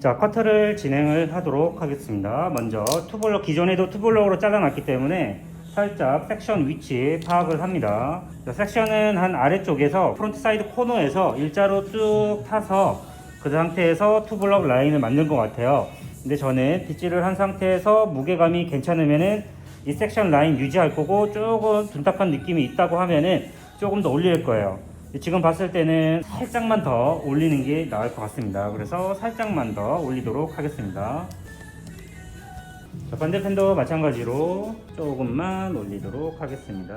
자, 커트를 진행을 하도록 하겠습니다. 먼저 투블럭, 기존에도 투블럭으로 잘라놨기 때문에 살짝 섹션 위치 파악을 합니다. 자, 섹션은 한 아래쪽에서 프론트 사이드 코너에서 일자로 쭉 타서 그 상태에서 투블럭 라인을 만든 것 같아요. 근데 저는 빗질을 한 상태에서 무게감이 괜찮으면은 이 섹션 라인 유지할 거고, 조금 둔탁한 느낌이 있다고 하면은 조금 더 올릴 거예요. 지금 봤을 때는 살짝만 더 올리는 게 나을 것 같습니다. 그래서 살짝만 더 올리도록 하겠습니다. 자, 반대편도 마찬가지로 조금만 올리도록 하겠습니다.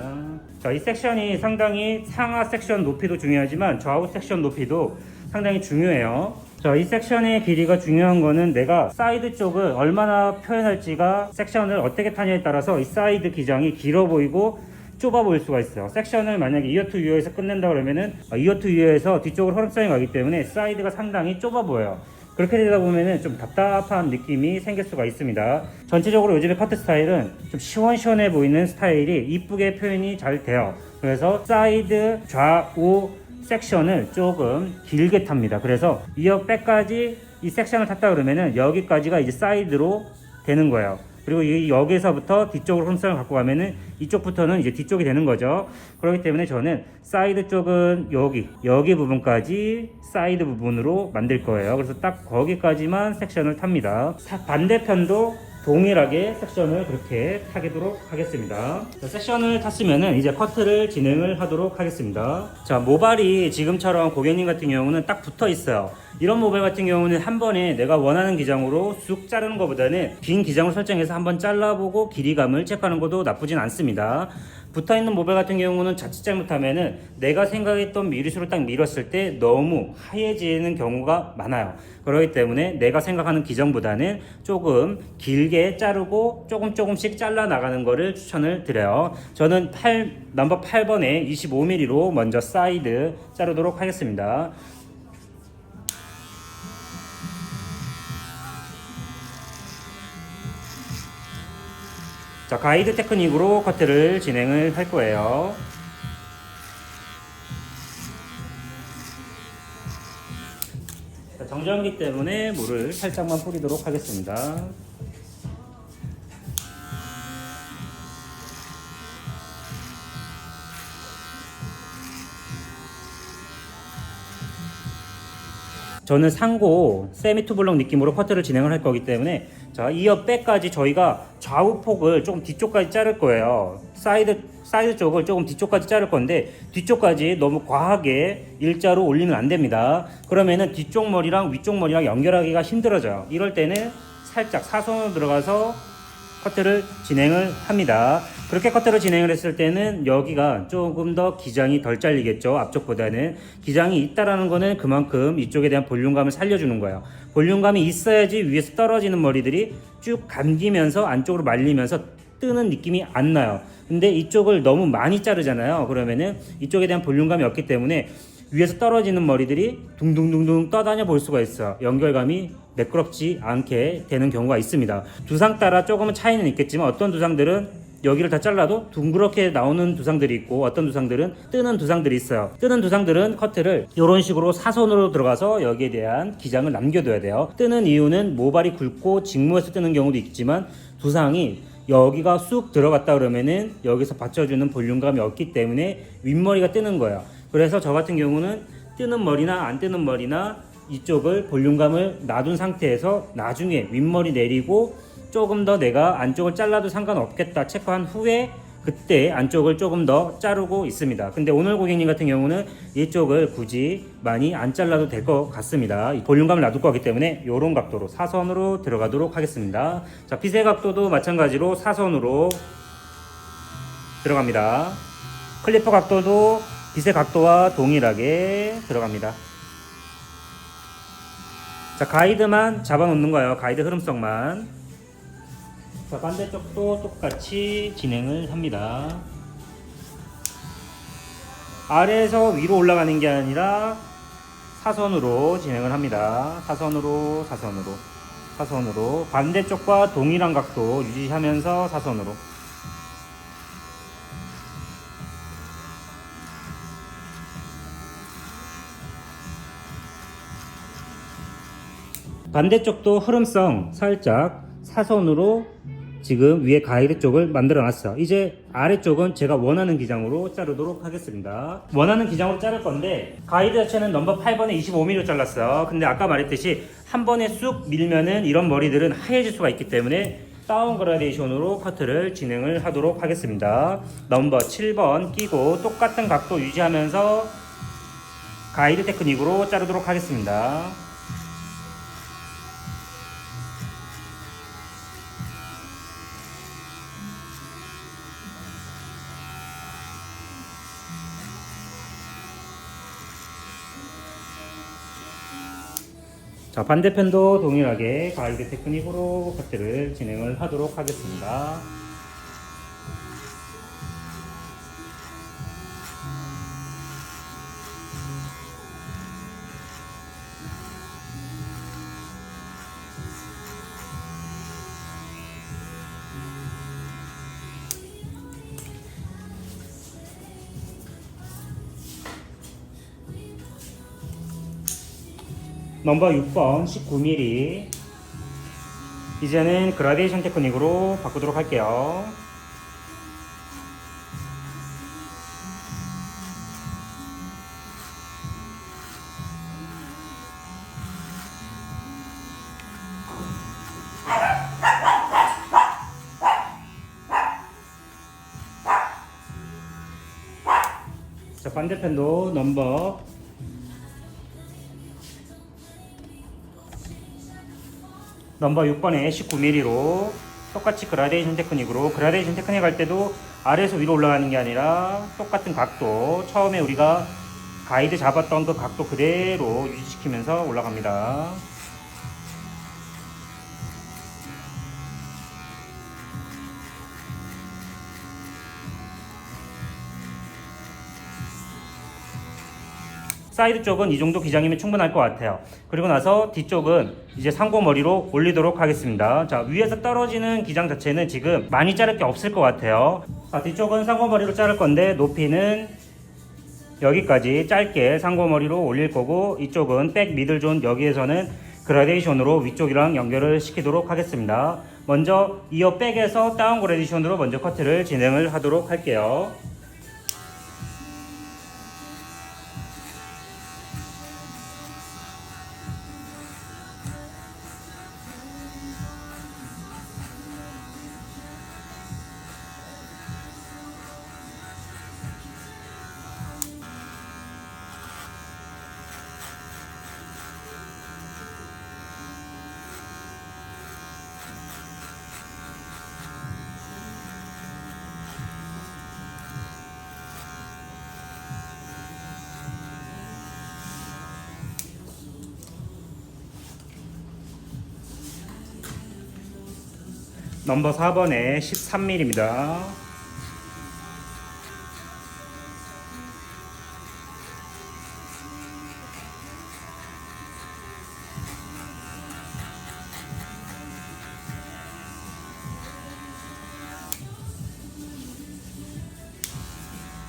자, 이 섹션이 상당히 상하 섹션 높이도 중요하지만 좌우 섹션 높이도 상당히 중요해요. 자, 이 섹션의 길이가 중요한 거는 내가 사이드 쪽을 얼마나 표현할지가 섹션을 어떻게 타냐에 따라서 이 사이드 기장이 길어 보이고 좁아 보일 수가 있어요. 섹션을 만약에 이어 투 이어에서 끝낸다 그러면은 이어 투 이어에서 뒤쪽으로 흐름성이 가기 때문에 사이드가 상당히 좁아 보여요. 그렇게 되다 보면은 좀 답답한 느낌이 생길 수가 있습니다. 전체적으로 요즘의 커트 스타일은 좀 시원시원해 보이는 스타일이 이쁘게 표현이 잘 돼요. 그래서 사이드 좌우 섹션을 조금 길게 탑니다. 그래서 이어 백까지 이 섹션을 탔다 그러면은 여기까지가 이제 사이드로 되는 거예요. 그리고 여기서부터 뒤쪽으로 흐름성을 갖고 가면은 이쪽부터는 이제 뒤쪽이 되는 거죠. 그렇기 때문에 저는 사이드 쪽은 여기 부분까지 사이드 부분으로 만들 거예요. 그래서 딱 거기까지만 섹션을 탑니다. 반대편도 동일하게 섹션을 그렇게 타도록 하겠습니다. 자, 섹션을 탔으면은 이제 커트를 진행을 하도록 하겠습니다. 자, 모발이 지금처럼 고객님 같은 경우는 딱 붙어 있어요. 이런 모발 같은 경우는 한 번에 내가 원하는 기장으로 쑥 자르는 것보다는 긴 기장을 설정해서 한번 잘라보고 길이감을 체크하는 것도 나쁘진 않습니다. 붙어있는 모발 같은 경우는 자칫 잘못하면은 내가 생각했던 미리수로 딱 밀었을 때 너무 하얘지는 경우가 많아요. 그렇기 때문에 내가 생각하는 기장보다는 조금 길게 자르고 조금씩 잘라 나가는 거를 추천을 드려요. 저는 넘버 8번에 25mm로 먼저 사이드 자르도록 하겠습니다. 자, 가이드 테크닉으로 커트를 진행을 할 거예요. 자, 정전기 때문에 물을 살짝만 뿌리도록 하겠습니다. 저는 상고 세미 투블럭 느낌으로 커트를 진행을 할 거기 때문에, 자, 이어 백까지 저희가 좌우 폭을 조금 뒤쪽까지 자를 거예요. 사이드 쪽을 조금 뒤쪽까지 자를 건데, 뒤쪽까지 너무 과하게 일자로 올리면 안 됩니다. 그러면은 뒤쪽 머리랑 위쪽 머리랑 연결하기가 힘들어져요. 이럴 때는 살짝 사선으로 들어가서 커트를 진행을 합니다. 그렇게 커트를 진행을 했을 때는 여기가 조금 더 기장이 덜 잘리겠죠. 앞쪽보다는. 기장이 있다라는 거는 그만큼 이쪽에 대한 볼륨감을 살려주는 거예요. 볼륨감이 있어야지 위에서 떨어지는 머리들이 쭉 감기면서 안쪽으로 말리면서 뜨는 느낌이 안 나요. 근데 이쪽을 너무 많이 자르잖아요. 그러면은 이쪽에 대한 볼륨감이 없기 때문에 위에서 떨어지는 머리들이 둥둥둥둥 떠다녀 볼 수가 있어요. 연결감이 매끄럽지 않게 되는 경우가 있습니다. 두상 따라 조금은 차이는 있겠지만, 어떤 두상들은 여기를 다 잘라도 둥그렇게 나오는 두상들이 있고, 어떤 두상들은 뜨는 두상들이 있어요. 뜨는 두상들은 커트를 이런 식으로 사선으로 들어가서 여기에 대한 기장을 남겨둬야 돼요. 뜨는 이유는 모발이 굵고 직무에서 뜨는 경우도 있지만, 두상이 여기가 쑥 들어갔다 그러면은 여기서 받쳐주는 볼륨감이 없기 때문에 윗머리가 뜨는 거예요. 그래서 저 같은 경우는 뜨는 머리나 안 뜨는 머리나 이쪽을 볼륨감을 놔둔 상태에서 나중에 윗머리 내리고 조금 더 내가 안쪽을 잘라도 상관없겠다 체크한 후에 그때 안쪽을 조금 더 자르고 있습니다. 근데 오늘 고객님 같은 경우는 이쪽을 굳이 많이 안 잘라도 될 것 같습니다. 볼륨감을 놔둘 거기 때문에 이런 각도로 사선으로 들어가도록 하겠습니다. 자, 빗의 각도도 마찬가지로 사선으로 들어갑니다. 클리퍼 각도도 빗의 각도와 동일하게 들어갑니다. 자, 가이드만 잡아 놓는 거예요. 가이드 흐름성만. 자, 반대쪽도 똑같이 진행을 합니다. 아래에서 위로 올라가는 게 아니라 사선으로 진행을 합니다. 사선으로 반대쪽과 동일한 각도 유지하면서 사선으로. 반대쪽도 흐름성 살짝 사선으로 지금 위에 가이드 쪽을 만들어 놨어요. 이제 아래쪽은 제가 원하는 기장으로 자르도록 하겠습니다. 원하는 기장으로 자를 건데 가이드 자체는 넘버 8번에 25mm로 잘랐어요. 근데 아까 말했듯이 한 번에 쑥 밀면은 이런 머리들은 하얘질 수가 있기 때문에 다운 그라데이션으로 커트를 진행을 하도록 하겠습니다. 넘버 7번 끼고 똑같은 각도 유지하면서 가이드 테크닉으로 자르도록 하겠습니다. 자, 반대편도 동일하게 가이드 테크닉으로 커트를 진행을 하도록 하겠습니다. 넘버 6번 19mm 이제는 그라데이션 테크닉으로 바꾸도록 할게요. 자, 반대편도 넘버 6번에 19mm로 똑같이 그라데이션 테크닉으로 그라데이션 테크닉 할 때도 아래에서 위로 올라가는 게 아니라 똑같은 각도 처음에 우리가 가이드 잡았던 그 각도 그대로 유지시키면서 올라갑니다. 사이드 쪽은 이 정도 기장이면 충분할 것 같아요. 그리고 나서 뒤쪽은 이제 상고머리로 올리도록 하겠습니다. 자, 위에서 떨어지는 기장 자체는 지금 많이 자를 게 없을 것 같아요. 자, 뒤쪽은 상고머리로 자를 건데 높이는 여기까지 짧게 상고머리로 올릴 거고 이쪽은 백 미들존 여기에서는 그라데이션으로 위쪽이랑 연결을 시키도록 하겠습니다. 먼저 이어 백에서 다운 그라데이션으로 먼저 커트를 진행을 하도록 할게요. 넘버 4번에 13mm입니다.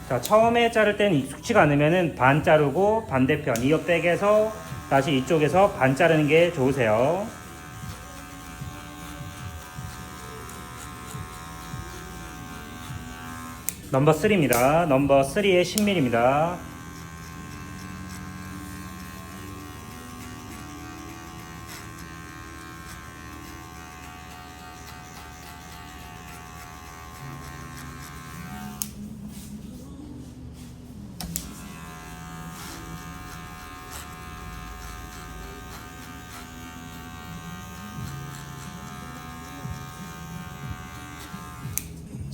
자, 처음에 자를 때는 익숙치가 않으면 반 자르고 반대편 이어 백에서 다시 이쪽에서 반 자르는 게 좋으세요. 넘버 3입니다. 넘버 3에 10mm입니다.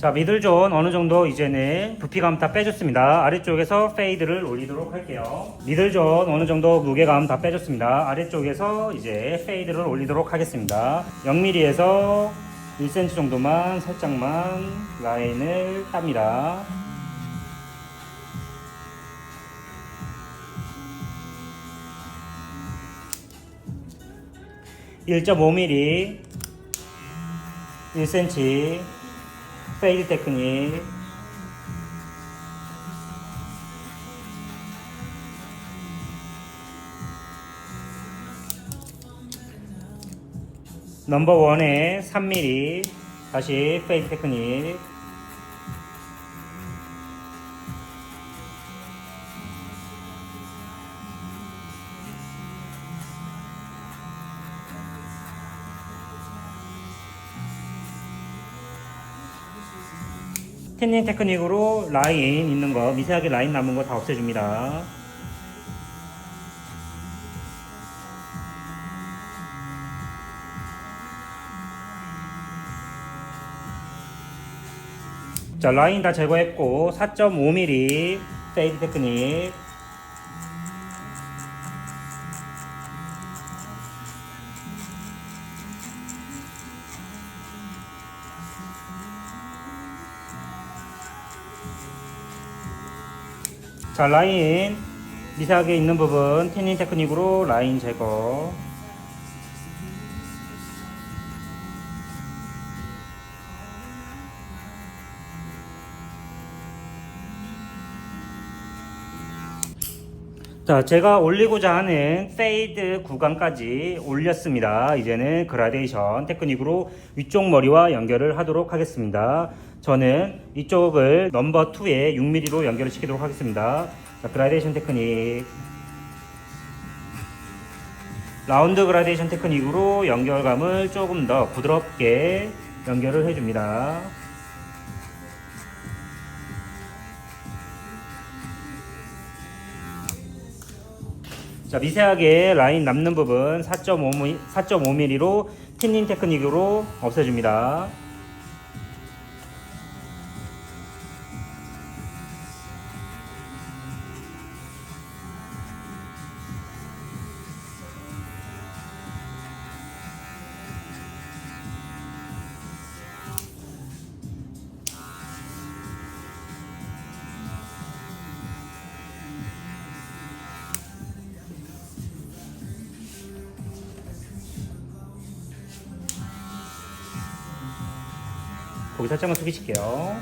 자, 미들존 어느정도 이제는 부피감 다 빼줬습니다. 아래쪽에서 페이드를 올리도록 할게요. 미들존 어느정도 무게감 다 빼줬습니다. 아래쪽에서 이제 페이드를 올리도록 하겠습니다. 0mm에서 1cm 정도만 살짝만 라인을 땁니다. 1.5mm 1cm 페이드 테크닉. 넘버 원의 3mm 다시 페이드 테크닉. 틴닝 테크닉으로 라인 있는 거, 미세하게 라인 남은 거 다 없애줍니다. 자, 라인 다 제거했고 4.5mm 페이드 테크닉. 자, 라인 미세하게 있는 부분 틴닝 테크닉으로 라인 제거. 자, 제가 올리고자 하는 페이드 구간까지 올렸습니다. 이제는 그라데이션 테크닉으로 위쪽 머리와 연결을 하도록 하겠습니다. 저는 이쪽을 넘버 2에 6mm로 연결을 시키도록 하겠습니다. 자, 그라데이션 테크닉, 라운드 그라데이션 테크닉으로 연결감을 조금 더 부드럽게 연결을 해줍니다. 자, 미세하게 라인 남는 부분 4.5mm로 틴닝 테크닉으로 없애줍니다. 고기 살짝만 숙이실게요.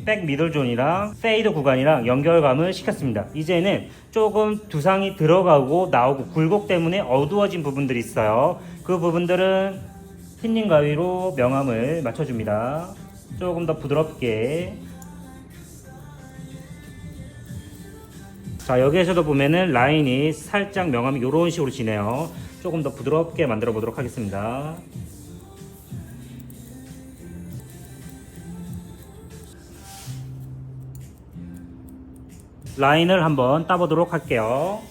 백 미들존이랑 페이드 구간이랑 연결감을 시켰습니다. 이제는 조금 두상이 들어가고 나오고 굴곡 때문에 어두워진 부분들이 있어요. 그 부분들은 틴닝 가위로 명암을 맞춰줍니다. 조금 더 부드럽게. 자, 여기에서도 보면은 라인이 살짝 명암이 이런 식으로 지네요. 조금 더 부드럽게 만들어 보도록 하겠습니다. 라인을 한번 따보도록 할게요.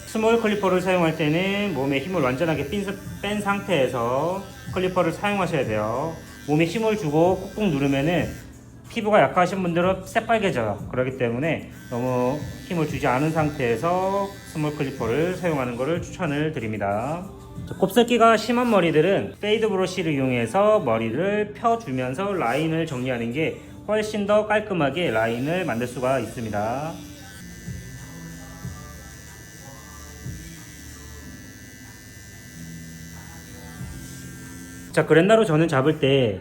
스몰 클리퍼를 사용할 때는 몸에 힘을 완전하게 뺀 상태에서 클리퍼를 사용하셔야 돼요. 몸에 힘을 주고 꾹꾹 누르면은 피부가 약하신 분들은 새빨개져요. 그렇기 때문에 너무 힘을 주지 않은 상태에서 스몰 클리퍼를 사용하는 것을 추천을 드립니다. 곱슬기가 심한 머리들은 페이드 브러쉬를 이용해서 머리를 펴주면서 라인을 정리하는 게 훨씬 더 깔끔하게 라인을 만들 수가 있습니다. 자, 그랜나루 저는 잡을 때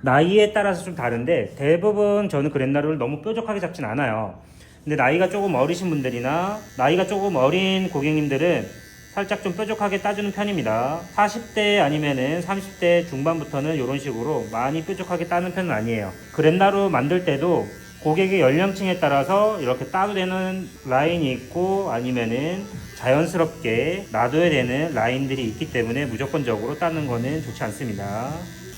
나이에 따라서 좀 다른데 대부분 저는 그랜나루를 너무 뾰족하게 잡진 않아요. 근데 나이가 조금 어리신 분들이나 나이가 조금 어린 고객님들은 살짝 좀 뾰족하게 따주는 편입니다. 40대 아니면은 30대 중반부터는 이런 식으로 많이 뾰족하게 따는 편은 아니에요. 그랜나루 만들 때도 고객의 연령층에 따라서 이렇게 따도 되는 라인이 있고 아니면은 자연스럽게 놔둬야 되는 라인들이 있기 때문에 무조건적으로 따는 거는 좋지 않습니다.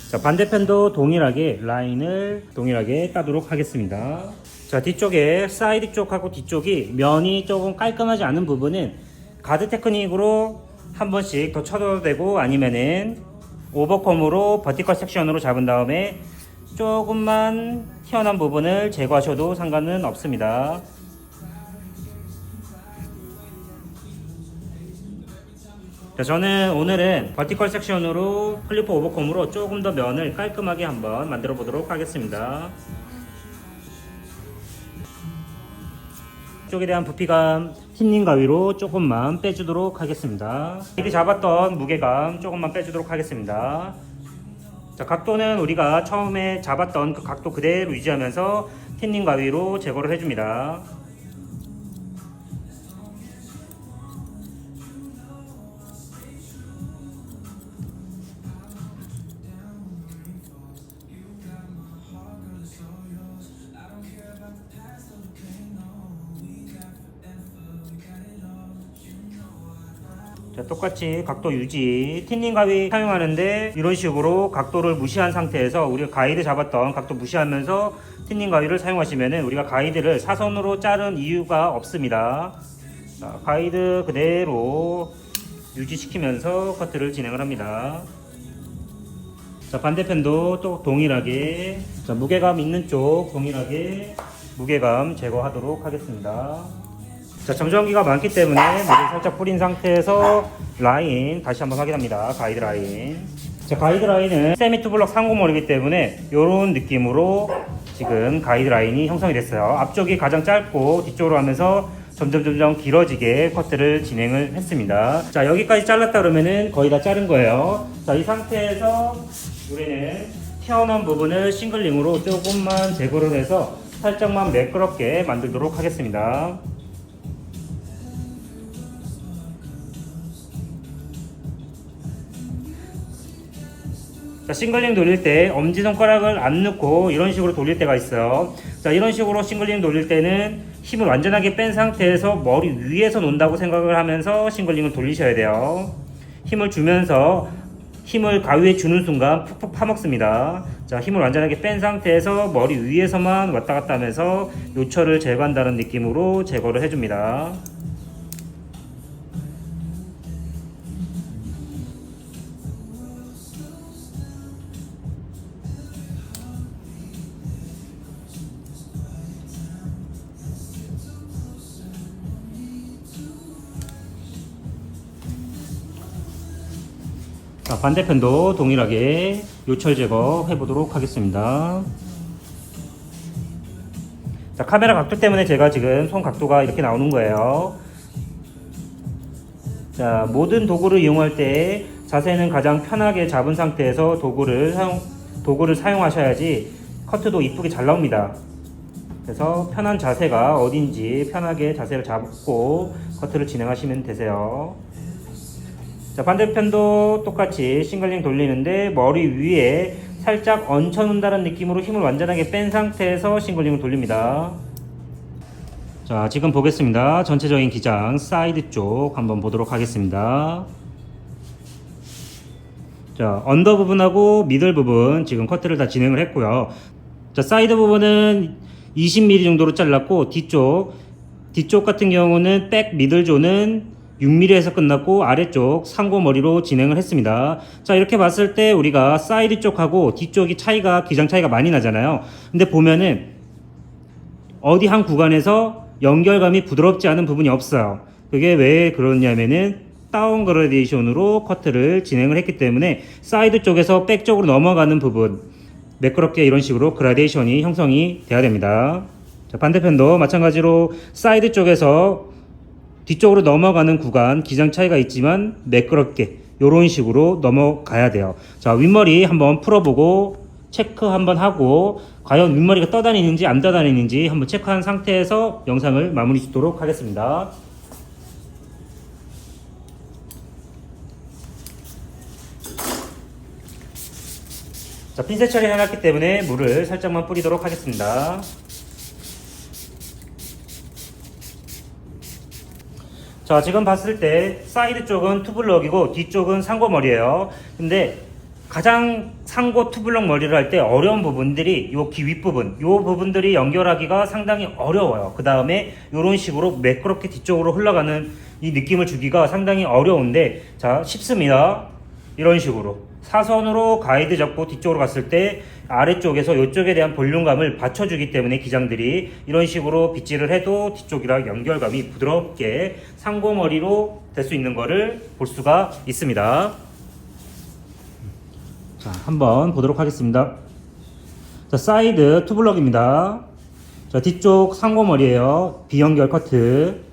자, 반대편도 동일하게 라인을 동일하게 따도록 하겠습니다. 자, 뒤쪽에 사이드 쪽하고 뒤쪽이 면이 조금 깔끔하지 않은 부분은 가드 테크닉으로 한 번씩 더 쳐도 되고 아니면은 오버컴으로 버티컬 섹션으로 잡은 다음에 조금만 튀어나온 부분을 제거하셔도 상관은 없습니다. 자, 저는 오늘은 버티컬 섹션으로 클리퍼 오버컴으로 조금 더 면을 깔끔하게 한번 만들어 보도록 하겠습니다. 쪽에 대한 부피감 틴닝 가위로 조금만 빼주도록 하겠습니다. 미리 잡았던 무게감 조금만 빼주도록 하겠습니다. 자, 각도는 우리가 처음에 잡았던 그 각도 그대로 유지하면서 틴닝 가위로 제거를 해줍니다. 자, 똑같이 각도 유지, 틴닝 가위 사용하는데 이런 식으로 각도를 무시한 상태에서 우리가 가이드 잡았던 각도 무시하면서 틴닝 가위를 사용하시면은 우리가 가이드를 사선으로 자른 이유가 없습니다. 자, 가이드 그대로 유지시키면서 커트를 진행을 합니다. 자, 반대편도 또 동일하게, 자, 무게감 있는 쪽 동일하게 무게감 제거하도록 하겠습니다. 자, 정전기가 많기 때문에 물을 살짝 뿌린 상태에서 라인 다시 한번 확인합니다. 가이드 라인. 자, 가이드 라인은 세미 투블럭 상고머리이기 때문에 이런 느낌으로 지금 가이드 라인이 형성이 됐어요. 앞쪽이 가장 짧고 뒤쪽으로 하면서 점점 길어지게 커트를 진행을 했습니다. 자, 여기까지 잘랐다 그러면은 거의 다 자른 거예요. 자, 이 상태에서 우리는 튀어나온 부분을 싱글링으로 조금만 제거를 해서 살짝만 매끄럽게 만들도록 하겠습니다. 자, 싱글링 돌릴 때 엄지손가락을 안 넣고 이런 식으로 돌릴 때가 있어요. 자, 이런 식으로 싱글링 돌릴 때는 힘을 완전하게 뺀 상태에서 머리 위에서 논다고 생각을 하면서 싱글링을 돌리셔야 돼요. 힘을 주면서 힘을 가위에 주는 순간 푹푹 파먹습니다. 자, 힘을 완전하게 뺀 상태에서 머리 위에서만 왔다 갔다 하면서 요철을 제거한다는 느낌으로 제거를 해줍니다. 자, 반대편도 동일하게 요철 제거 해보도록 하겠습니다. 자, 카메라 각도 때문에 제가 지금 손 각도가 이렇게 나오는 거예요. 자, 모든 도구를 이용할 때 자세는 가장 편하게 잡은 상태에서 도구를 사용하셔야지 커트도 이쁘게 잘 나옵니다. 그래서 편한 자세가 어딘지 편하게 자세를 잡고 커트를 진행하시면 되세요. 자, 반대편도 똑같이 싱글링 돌리는데 머리 위에 살짝 얹혀 놓는다는 느낌으로 힘을 완전하게 뺀 상태에서 싱글링을 돌립니다. 자, 지금 보겠습니다. 전체적인 기장 사이드 쪽 한번 보도록 하겠습니다. 자, 언더 부분하고 미들 부분 지금 커트를 다 진행을 했고요. 자, 사이드 부분은 20mm 정도로 잘랐고 뒤쪽 같은 경우는 백 미들 존은 6mm에서 끝났고 아래쪽 상고머리로 진행을 했습니다. 자, 이렇게 봤을 때 우리가 사이드 쪽하고 뒤쪽이 기장 차이가 많이 나잖아요. 근데 보면은 어디 한 구간에서 연결감이 부드럽지 않은 부분이 없어요. 그게 왜 그러냐면은 다운 그라데이션으로 커트를 진행을 했기 때문에 사이드 쪽에서 백 쪽으로 넘어가는 부분 매끄럽게 이런 식으로 그라데이션이 형성이 돼야 됩니다. 자, 반대편도 마찬가지로 사이드 쪽에서 뒤쪽으로 넘어가는 구간 기장 차이가 있지만 매끄럽게 이런 식으로 넘어가야 돼요. 자, 윗머리 한번 풀어보고 체크 한번 하고 과연 윗머리가 떠다니는지 안 떠다니는지 한번 체크한 상태에서 영상을 마무리 짓도록 하겠습니다. 자, 핀셋 처리해놨기 때문에 물을 살짝만 뿌리도록 하겠습니다. 자, 지금 봤을 때 사이드 쪽은 투블럭이고 뒤쪽은 상고머리예요. 근데 가장 상고 투블럭 머리를 할 때 어려운 부분들이 요 귀 윗부분, 요 부분들이 연결하기가 상당히 어려워요. 그 다음에 이런 식으로 매끄럽게 뒤쪽으로 흘러가는 이 느낌을 주기가 상당히 어려운데, 자, 쉽습니다. 이런 식으로 사선으로 가이드 잡고 뒤쪽으로 갔을 때 아래쪽에서 이쪽에 대한 볼륨감을 받쳐주기 때문에 기장들이 이런 식으로 빗질을 해도 뒤쪽이랑 연결감이 부드럽게 상고머리로 될 수 있는 거를 볼 수가 있습니다. 자, 한번 보도록 하겠습니다. 자, 사이드 투블럭입니다. 자, 뒤쪽 상고머리에요. 비연결 커트.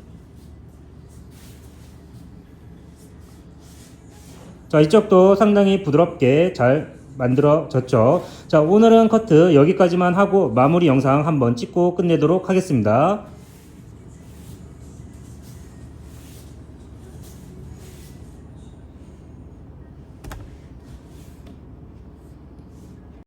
자, 이쪽도 상당히 부드럽게 잘 만들어졌죠. 자, 오늘은 커트 여기까지만 하고 마무리 영상 한번 찍고 끝내도록 하겠습니다.